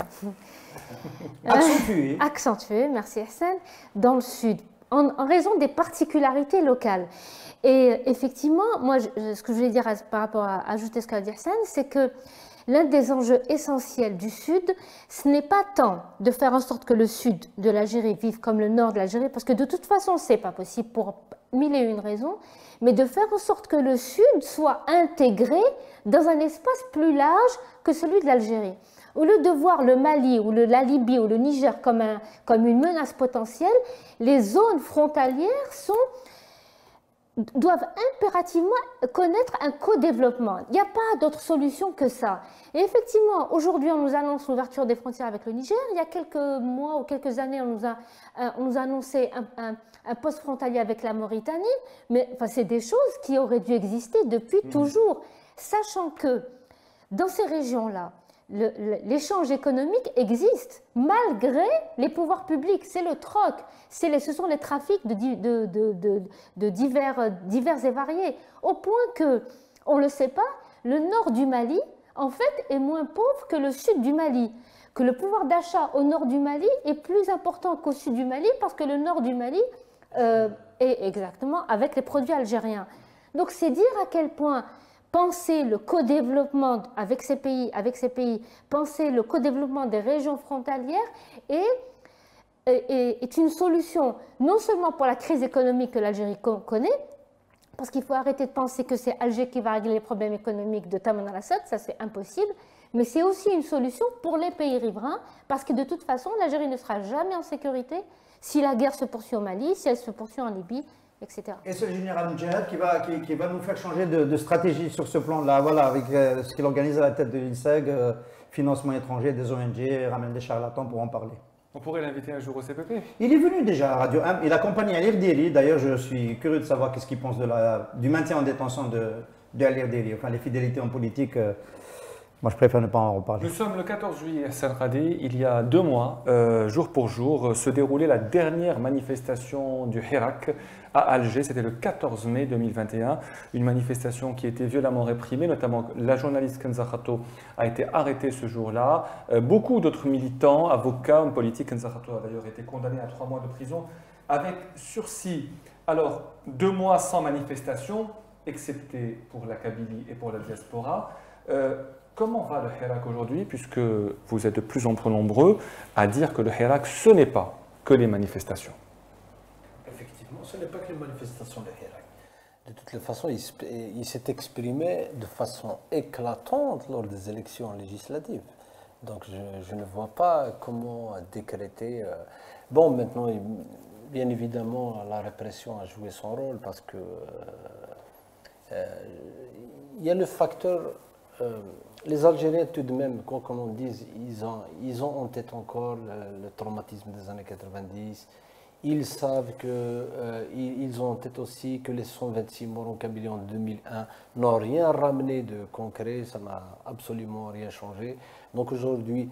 Accentuée, merci Hassan, dans le Sud, en raison des particularités locales. Et effectivement, moi, ce que je voulais dire par rapport à ajouter ce qu'a dit Hassan, c'est que l'un des enjeux essentiels du Sud, ce n'est pas tant de faire en sorte que le Sud de l'Algérie vive comme le Nord de l'Algérie, parce que de toute façon, ce n'est pas possible pour 1001 raisons, mais de faire en sorte que le Sud soit intégré dans un espace plus large que celui de l'Algérie. Au lieu de voir le Mali ou la Libye ou le Niger comme une menace potentielle, les zones frontalières sont doivent impérativement connaître un co-développement. Il n'y a pas d'autre solution que ça. Et effectivement, aujourd'hui, on nous annonce l'ouverture des frontières avec le Niger. Il y a quelques mois ou quelques années, on nous a annoncé un poste frontalier avec la Mauritanie. Mais enfin, c'est des choses qui auraient dû exister depuis toujours. Sachant que dans ces régions-là, l'échange économique existe malgré les pouvoirs publics. C'est le troc, ce sont les trafics de divers et variés. Au point que, on ne le sait pas, le nord du Mali, en fait, est moins pauvre que le sud du Mali. Que le pouvoir d'achat au nord du Mali est plus important qu'au sud du Mali parce que le nord du Mali est exactement avec les produits algériens. Donc c'est dire à quel point penser le co-développement avec ces pays, penser le co-développement des régions frontalières est une solution non seulement pour la crise économique que l'Algérie connaît, parce qu'il faut arrêter de penser que c'est Alger qui va régler les problèmes économiques de Taman al-Assad, ça c'est impossible, mais c'est aussi une solution pour les pays riverains, parce que de toute façon, l'Algérie ne sera jamais en sécurité si la guerre se poursuit au Mali, si elle se poursuit en Libye, etc. Et c'est le général Mdjahad qui va nous faire changer de stratégie sur ce plan-là, voilà, avec ce qu'il organise à la tête de l'INSEG, financement étranger, des ONG, ramène des charlatans pour en parler. On pourrait l'inviter un jour au CPP. Il est venu déjà à Radio 1, il accompagne Alir Deli, d'ailleurs je suis curieux de savoir qu'est-ce qu'il pense du maintien en détention de Alir Deli, enfin les fidélités en politique. Moi, je préfère ne pas en reparler. Nous sommes le 14 juillet à Sanradi. Il y a 2 mois, jour pour jour, se déroulait la dernière manifestation du Hirak à Alger. C'était le 14 mai 2021. Une manifestation qui a été violemment réprimée, notamment la journaliste Kenza Khato a été arrêtée ce jour-là. Beaucoup d'autres militants, avocats, hommes politiques, Kenza Khato a d'ailleurs été condamné à 3 mois de prison avec sursis. Alors, 2 mois sans manifestation, excepté pour la Kabylie et pour la diaspora. Comment va le Hirak aujourd'hui, puisque vous êtes de plus en plus nombreux à dire que le Hirak, ce n'est pas que les manifestations? Effectivement, ce n'est pas que les manifestations de Hirak. De toutes les façons, il s'est exprimé de façon éclatante lors des élections législatives. Donc je ne vois pas comment décréter... Bon, maintenant, bien évidemment, la répression a joué son rôle parce que il y a le facteur... les Algériens, tout de même, quoi qu'on en dise, ils ont en tête encore le traumatisme des années 90. Ils savent ils ont en tête aussi que les 126 morts en Kabylie en 2001 n'ont rien ramené de concret, ça n'a absolument rien changé. Donc aujourd'hui,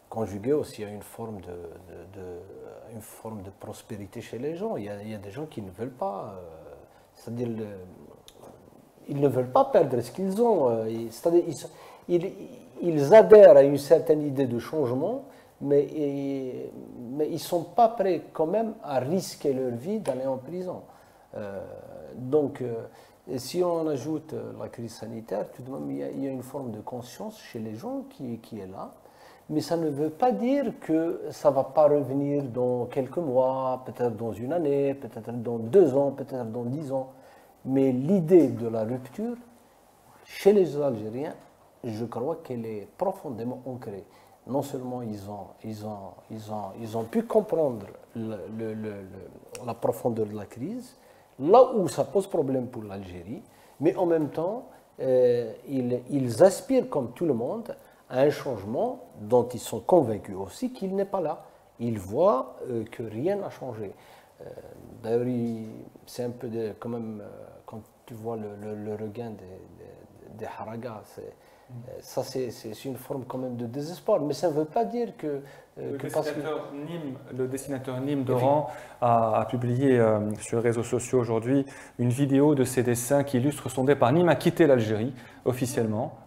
conjugué aussi à une forme de prospérité chez les gens, il y a des gens qui ne veulent pas, c'est-à-dire ils ne veulent pas perdre ce qu'ils ont, c'est-à-dire ils adhèrent à une certaine idée de changement, mais ils ne sont pas prêts quand même à risquer leur vie d'aller en prison. Donc, si on ajoute la crise sanitaire, tout de même, il y a une forme de conscience chez les gens qui est là, mais ça ne veut pas dire que ça ne va pas revenir dans quelques mois, peut-être dans une année, peut-être dans 2 ans, peut-être dans 10 ans. Mais l'idée de la rupture, chez les Algériens, je crois qu'elle est profondément ancrée. Non seulement ils ont pu comprendre la profondeur de la crise, là où ça pose problème pour l'Algérie, mais en même temps, ils aspirent, comme tout le monde, à un changement dont ils sont convaincus aussi qu'il n'est pas là. Ils voient que rien n'a changé. D'ailleurs, c'est un peu quand même, quand tu vois le regain des Haragas, ça c'est une forme quand même de désespoir, mais ça ne veut pas dire que... Le dessinateur Nîmes d'Oran a publié sur les réseaux sociaux aujourd'hui une vidéo de ses dessins qui illustrent son départ. Nîmes a quitté l'Algérie officiellement,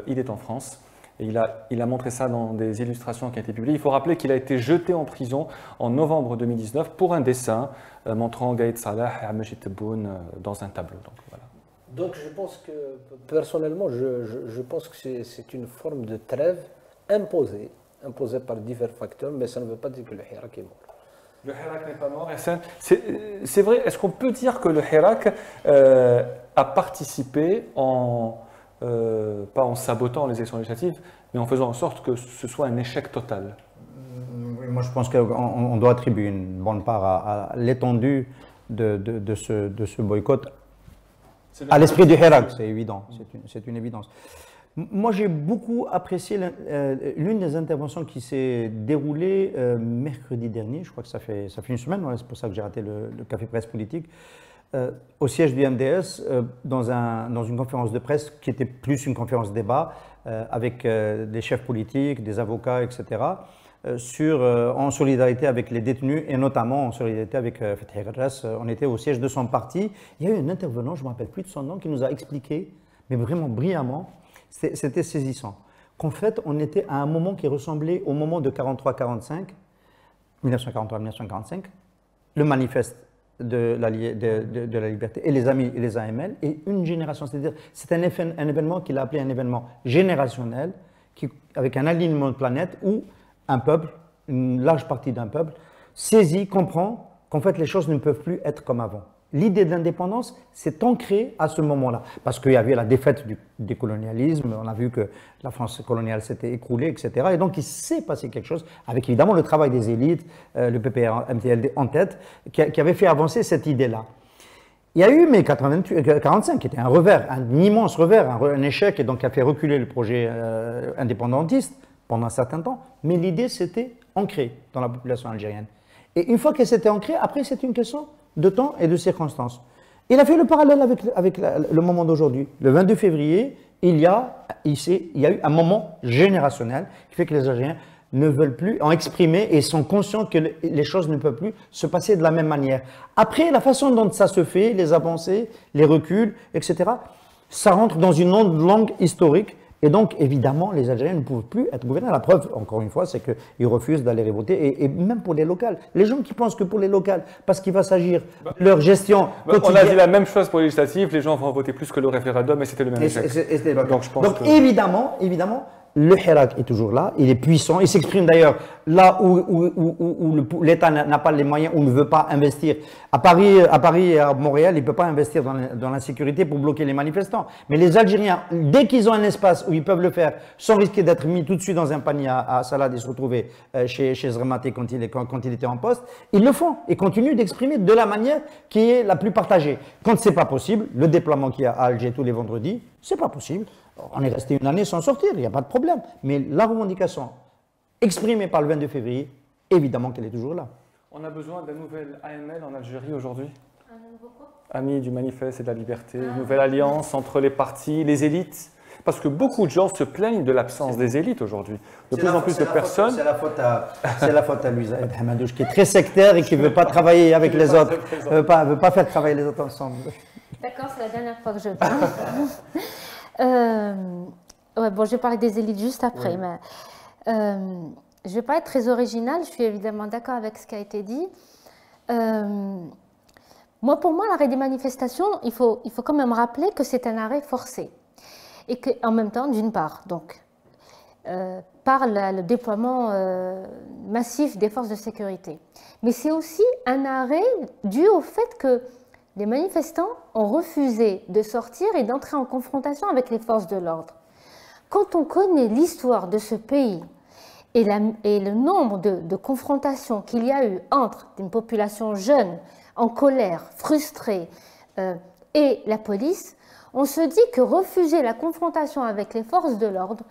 il est en France. Et il a montré ça dans des illustrations qui ont été publiées. Il faut rappeler qu'il a été jeté en prison en novembre 2019 pour un dessin montrant Gaïd Salah et Amajid Tebboune dans un tableau. Donc, voilà. Donc je pense que, personnellement, je pense que c'est une forme de trêve imposée par divers facteurs, mais ça ne veut pas dire que le Hirak est mort. Le Hirak n'est pas mort. C'est vrai, est-ce qu'on peut dire que le Hirak a participé pas en sabotant les élections législatives, mais en faisant en sorte que ce soit un échec total? Moi, je pense qu'on doit attribuer une bonne part à l'étendue de ce boycott à l'esprit du Hirak, c'est évident, c'est une évidence. Moi, j'ai beaucoup apprécié l'une des interventions qui s'est déroulée mercredi dernier, je crois que ça fait une semaine, ouais, c'est pour ça que j'ai raté le café presse politique, au siège du MDS, dans une conférence de presse qui était plus une conférence débat, avec des chefs politiques, des avocats, etc., en solidarité avec les détenus et notamment en solidarité avec Fethi Garras. On était au siège de son parti. Il y a eu un intervenant, je ne me rappelle plus de son nom, qui nous a expliqué, mais vraiment brillamment, c'était saisissant, qu'en fait, on était à un moment qui ressemblait au moment de 1943-45, le manifeste de la liberté et les amis et les AML, et une génération, c'est-à-dire c'est un événement qu'il a appelé un événement générationnel, avec un alignement de planète où un peuple, une large partie d'un peuple, saisit, comprend qu'en fait les choses ne peuvent plus être comme avant. L'idée de l'indépendance s'est ancrée à ce moment-là, parce qu'il y avait la défaite du décolonialisme, on a vu que la France coloniale s'était écroulée, etc. Et donc il s'est passé quelque chose, avec évidemment le travail des élites, le PPR, MTLD en tête, qui avait fait avancer cette idée-là. Il y a eu mai 1945, qui était un revers, un immense revers, un échec, et donc qui a fait reculer le projet indépendantiste pendant un certain temps, mais l'idée s'était ancrée dans la population algérienne. Et une fois qu'elle s'était ancrée, après c'est une question de temps et de circonstances. Il a fait le parallèle avec le moment d'aujourd'hui. Le 22 février, il y a eu un moment générationnel qui fait que les Algériens ne veulent plus en exprimer et sont conscients que les choses ne peuvent plus se passer de la même manière. Après, la façon dont ça se fait, les avancées, les reculs, etc., ça rentre dans une onde longue historique. Et donc, évidemment, les Algériens ne peuvent plus être gouvernés. La preuve, encore une fois, c'est qu'ils refusent d'aller voter, et même pour les locales. Les gens qui pensent que pour les locales, parce qu'il va s'agir de leur gestion quotidienne... On a dit la même chose pour les législatives, les gens vont voter plus que le référendum, et c'était le même échec. Donc évidemment, le Hirak est toujours là, il est puissant, il s'exprime d'ailleurs là où l'État n'a pas les moyens, ou ne veut pas investir. À Paris et à Montréal, il ne peut pas investir dans l'insécurité pour bloquer les manifestants. Mais les Algériens, dès qu'ils ont un espace où ils peuvent le faire, sans risquer d'être mis tout de suite dans un panier à salade et se retrouver chez Zermaté quand il était en poste, ils le font et continuent d'exprimer de la manière qui est la plus partagée. Quand ce n'est pas possible, le déploiement qu'il y a à Alger tous les vendredis, ce n'est pas possible. On est resté une année sans sortir, il n'y a pas de problème. Mais la revendication exprimée par le 22 février, évidemment qu'elle est toujours là. On a besoin d'un nouvel AML en Algérie aujourd'hui. Amis du manifeste et de la liberté, une nouvelle alliance entre les partis, les élites. Parce que beaucoup de gens se plaignent de l'absence des élites aujourd'hui. De plus en plus de personnes... C'est la faute à Louisa Hamadouche, qui est très sectaire et qui ne veut pas travailler avec les autres. Ne veut pas faire travailler les autres ensemble. D'accord, c'est la dernière fois que je parle. Ouais, bon, je vais parler des élites juste après, oui. Mais je ne vais pas être très originale, je suis évidemment d'accord avec ce qui a été dit. Pour moi, l'arrêt des manifestations, il faut quand même rappeler que c'est un arrêt forcé. Et qu'en même temps, d'une part, donc, par le déploiement massif des forces de sécurité. Mais c'est aussi un arrêt dû au fait que les manifestants ont refusé de sortir et d'entrer en confrontation avec les forces de l'ordre. Quand on connaît l'histoire de ce pays et le nombre de confrontations qu'il y a eu entre une population jeune, en colère, frustrée, et la police, on se dit que refuser la confrontation avec les forces de l'ordre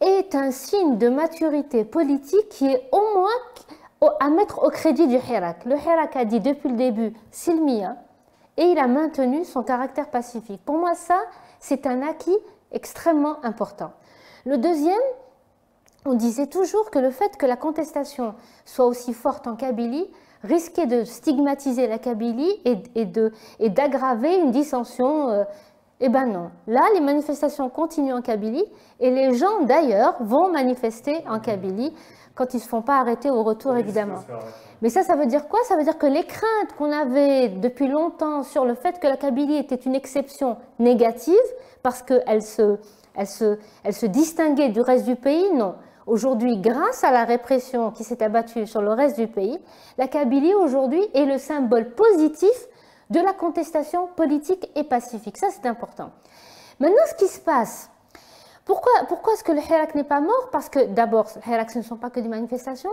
est un signe de maturité politique qui est au moins à mettre au crédit du Hirak. Le Hirak a dit depuis le début « Silmiya », et il a maintenu son caractère pacifique. Pour moi, ça, c'est un acquis extrêmement important. Le deuxième, on disait toujours que le fait que la contestation soit aussi forte en Kabylie risquait de stigmatiser la Kabylie et d'aggraver une dissension. Eh bien non. Là, les manifestations continuent en Kabylie et les gens, d'ailleurs, vont manifester en Kabylie quand ils ne se font pas arrêter au retour, évidemment. Mais ça veut dire quoi? Ça veut dire que les craintes qu'on avait depuis longtemps sur le fait que la Kabylie était une exception négative, parce qu'elle se distinguait du reste du pays, non. Aujourd'hui, grâce à la répression qui s'est abattue sur le reste du pays, la Kabylie aujourd'hui est le symbole positif de la contestation politique et pacifique. Ça, c'est important. Maintenant, ce qui se passe, Pourquoi est-ce que le Hirak n'est pas mort? Parce que d'abord, le Hirak, ce ne sont pas que des manifestations,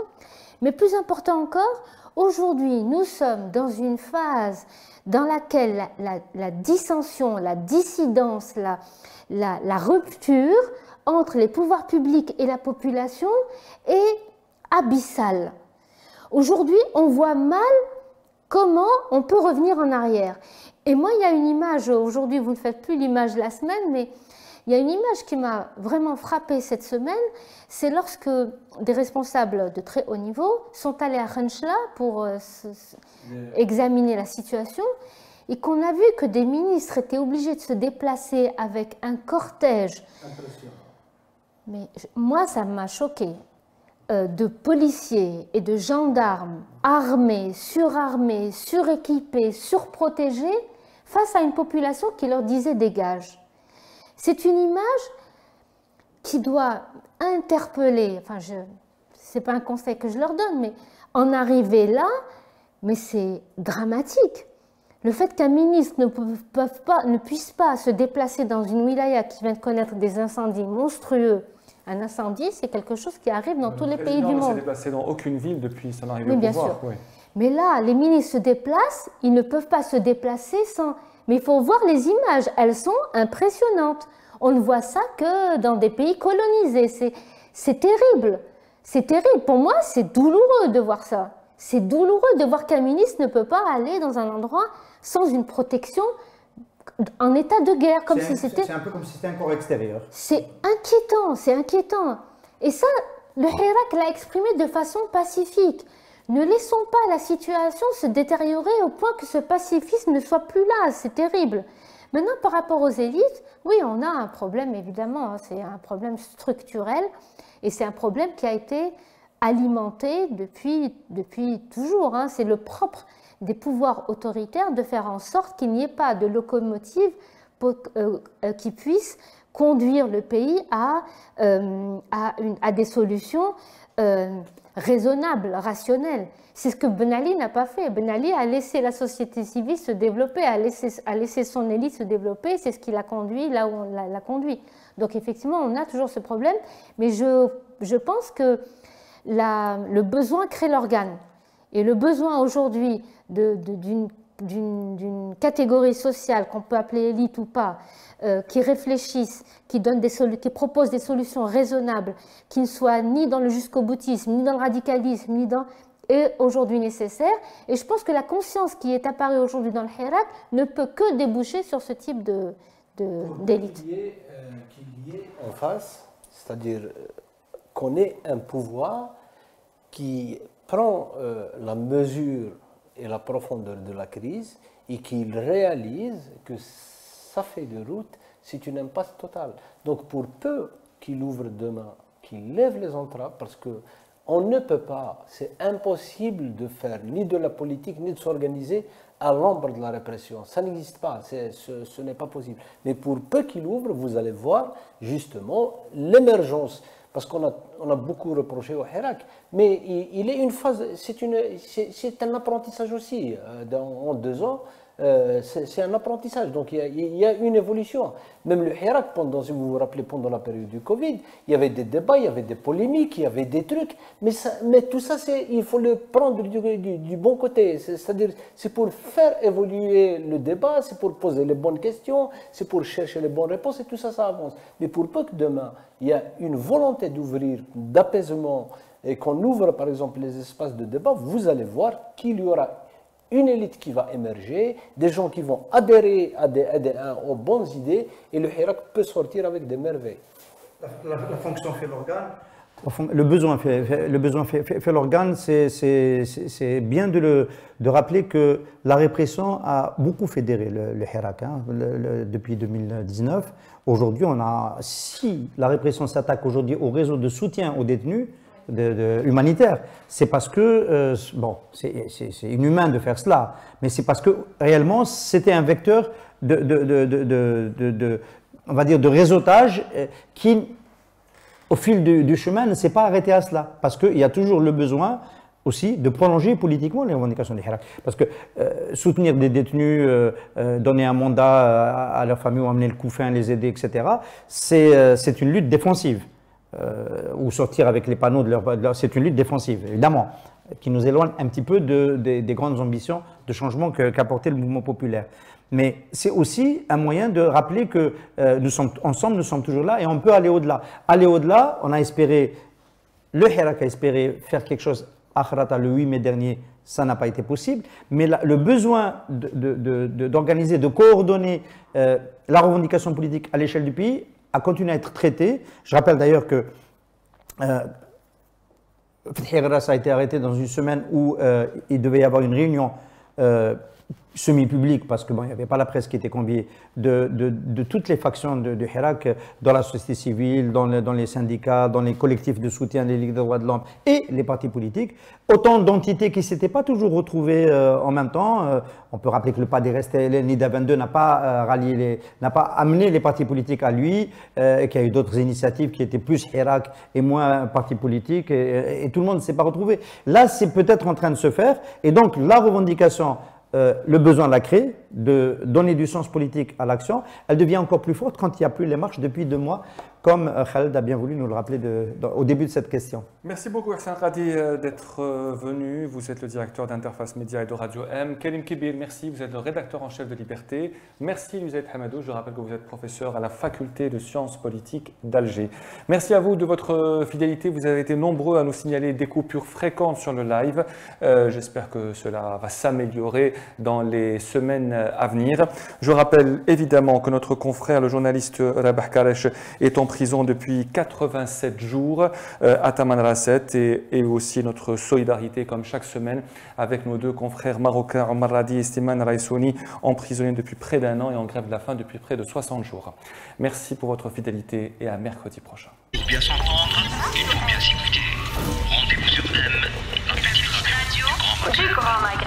mais plus important encore, aujourd'hui, nous sommes dans une phase dans laquelle la dissension, la dissidence, la rupture entre les pouvoirs publics et la population est abyssale. Aujourd'hui, on voit mal comment on peut revenir en arrière. Et moi, il y a une image, aujourd'hui, vous ne faites plus l'image de la semaine, mais il y a une image qui m'a vraiment frappée cette semaine, c'est lorsque des responsables de très haut niveau sont allés à Khenchela pour examiner la situation et qu'on a vu que des ministres étaient obligés de se déplacer avec un cortège. Mais moi, ça m'a choquée. De policiers et de gendarmes armés, suréquipés, surprotégés face à une population qui leur disait dégage. C'est une image qui doit interpeller, enfin c'est pas un conseil que je leur donne, mais en arriver là, mais c'est dramatique. Le fait qu'un ministre ne puisse pas se déplacer dans une wilaya qui vient de connaître des incendies monstrueux. Un incendie, c'est quelque chose qui arrive dans tous les pays du monde. Le président ne s'est déplacé dans aucune ville depuis son arrivée au pouvoir. Bien sûr. Oui. Mais là, les ministres se déplacent, ils ne peuvent pas se déplacer sans... Mais il faut voir les images, elles sont impressionnantes. On ne voit ça que dans des pays colonisés. C'est terrible. C'est terrible. Pour moi, c'est douloureux de voir ça. C'est douloureux de voir qu'un ministre ne peut pas aller dans un endroit sans une protection en état de guerre, comme si c'était... C'est un peu comme si c'était un corps extérieur. C'est inquiétant, c'est inquiétant. Et ça, le Hirak l'a exprimé de façon pacifique. Ne laissons pas la situation se détériorer au point que ce pacifisme ne soit plus là, c'est terrible. Maintenant, par rapport aux élites, oui, on a un problème, évidemment, c'est un problème structurel, et c'est un problème qui a été alimenté depuis toujours. C'est le propre des pouvoirs autoritaires de faire en sorte qu'il n'y ait pas de locomotive qui puisse conduire le pays à des solutions raisonnables, rationnelles. C'est ce que Ben Ali n'a pas fait. Ben Ali a laissé la société civile se développer, a laissé son élite se développer, c'est ce qui l'a conduit là où on l'a conduit. Donc effectivement, on a toujours ce problème, mais je pense que le besoin crée l'organe. Et le besoin aujourd'hui d'une catégorie sociale qu'on peut appeler élite ou pas, qui réfléchissent, qui proposent des solutions raisonnables, qui ne soient ni dans le jusqu'au-boutisme, ni dans le radicalisme, est aujourd'hui nécessaire. Et je pense que la conscience qui est apparue aujourd'hui dans le Hirak ne peut que déboucher sur ce type d'élite. Qu'il y ait en face, c'est-à-dire qu'on ait un pouvoir qui prend la mesure et la profondeur de la crise et qu'il réalise que sa feuille de route, c'est une impasse totale. Donc pour peu qu'il ouvre demain, qu'il lève les entraves, parce qu'on ne peut pas, c'est impossible de faire ni de la politique, ni de s'organiser à l'ombre de la répression. Ça n'existe pas, ce n'est pas possible. Mais pour peu qu'il ouvre, vous allez voir justement l'émergence. Parce qu'on a beaucoup reproché au Hirak, mais il est une phase, c'est un apprentissage aussi. En 2 ans, c'est un apprentissage. Donc il y a une évolution. Même le Hirak, si vous vous rappelez, pendant la période du Covid, il y avait des débats, il y avait des polémiques, il y avait des trucs. Mais tout ça, il faut le prendre du bon côté. C'est-à-dire, c'est pour faire évoluer le débat, c'est pour poser les bonnes questions, c'est pour chercher les bonnes réponses, et tout ça, ça avance. Mais pour peu que demain, il y a une volonté d'ouvrir, d'apaisement, et qu'on ouvre par exemple les espaces de débat, vous allez voir qu'il y aura une élite qui va émerger, des gens qui vont adhérer aux bonnes idées, et le Hirak peut sortir avec des merveilles. La fonction fait l'organe. Le besoin fait l'organe, c'est bien de rappeler que la répression a beaucoup fédéré le Hirak depuis 2019. Aujourd'hui, si la répression s'attaque aujourd'hui au réseau de soutien aux détenus humanitaires, c'est parce que, c'est inhumain de faire cela, mais c'est parce que réellement c'était un vecteur on va dire de réseautage qui, au fil du chemin, ne s'est pas arrêté à cela, parce qu'il y a toujours le besoin aussi de prolonger politiquement les revendications du Hirak. Parce que soutenir des détenus, donner un mandat à leur famille ou amener le couffin, les aider, etc., c'est une lutte défensive. Ou sortir avec les panneaux c'est une lutte défensive, évidemment, qui nous éloigne un petit peu des grandes ambitions de changement qu'a porté le mouvement populaire. Mais c'est aussi un moyen de rappeler que nous sommes ensemble, nous sommes toujours là et on peut aller au-delà. Aller au-delà, on a espéré, le Hirak a espéré faire quelque chose à Kharata le 8 mai dernier, ça n'a pas été possible, mais le besoin d'organiser, de coordonner la revendication politique à l'échelle du pays a continué à être traité. Je rappelle d'ailleurs que Fethi Ghras a été arrêté dans une semaine où il devait y avoir une réunion semi-public, parce qu'il n'y avait pas la presse qui était conviée, de toutes les factions de Hirak, dans la société civile, dans les syndicats, dans les collectifs de soutien des ligues des droits de l'homme et les partis politiques. Autant d'entités qui ne s'étaient pas toujours retrouvées en même temps. On peut rappeler que le PADERES NIDA 22 n'a pas amené les partis politiques à lui, et qu'il y a eu d'autres initiatives qui étaient plus Hirak et moins partis politiques, et tout le monde ne s'est pas retrouvé. Là, c'est peut-être en train de se faire, et donc la revendication, le besoin de la créer, de donner du sens politique à l'action, elle devient encore plus forte quand il n'y a plus les marches depuis 2 mois, comme Khaled a bien voulu nous le rappeler au début de cette question. Merci beaucoup Hassan Radi d'être venu. Vous êtes le directeur d'Interface Média et de Radio M. Kerim Kibir, merci. Vous êtes le rédacteur en chef de Liberté. Merci Louisette Hamadou. Je rappelle que vous êtes professeur à la faculté de sciences politiques d'Alger. Merci à vous de votre fidélité. Vous avez été nombreux à nous signaler des coupures fréquentes sur le live. J'espère que cela va s'améliorer dans les semaines à venir. Je rappelle évidemment que notre confrère, le journaliste Rabah Karesh, est en prison depuis 87 jours à Tamanrasset, et aussi notre solidarité comme chaque semaine avec nos 2 confrères marocains, Omar Radi et Slimane Raissouni, emprisonnés depuis près d'1 an et en grève de la faim depuis près de 60 jours. Merci pour votre fidélité et à mercredi prochain. Pour bien s'entendre et pour bien s'écouter, rendez-vous sur M, la petite radio du Grand Maghreb.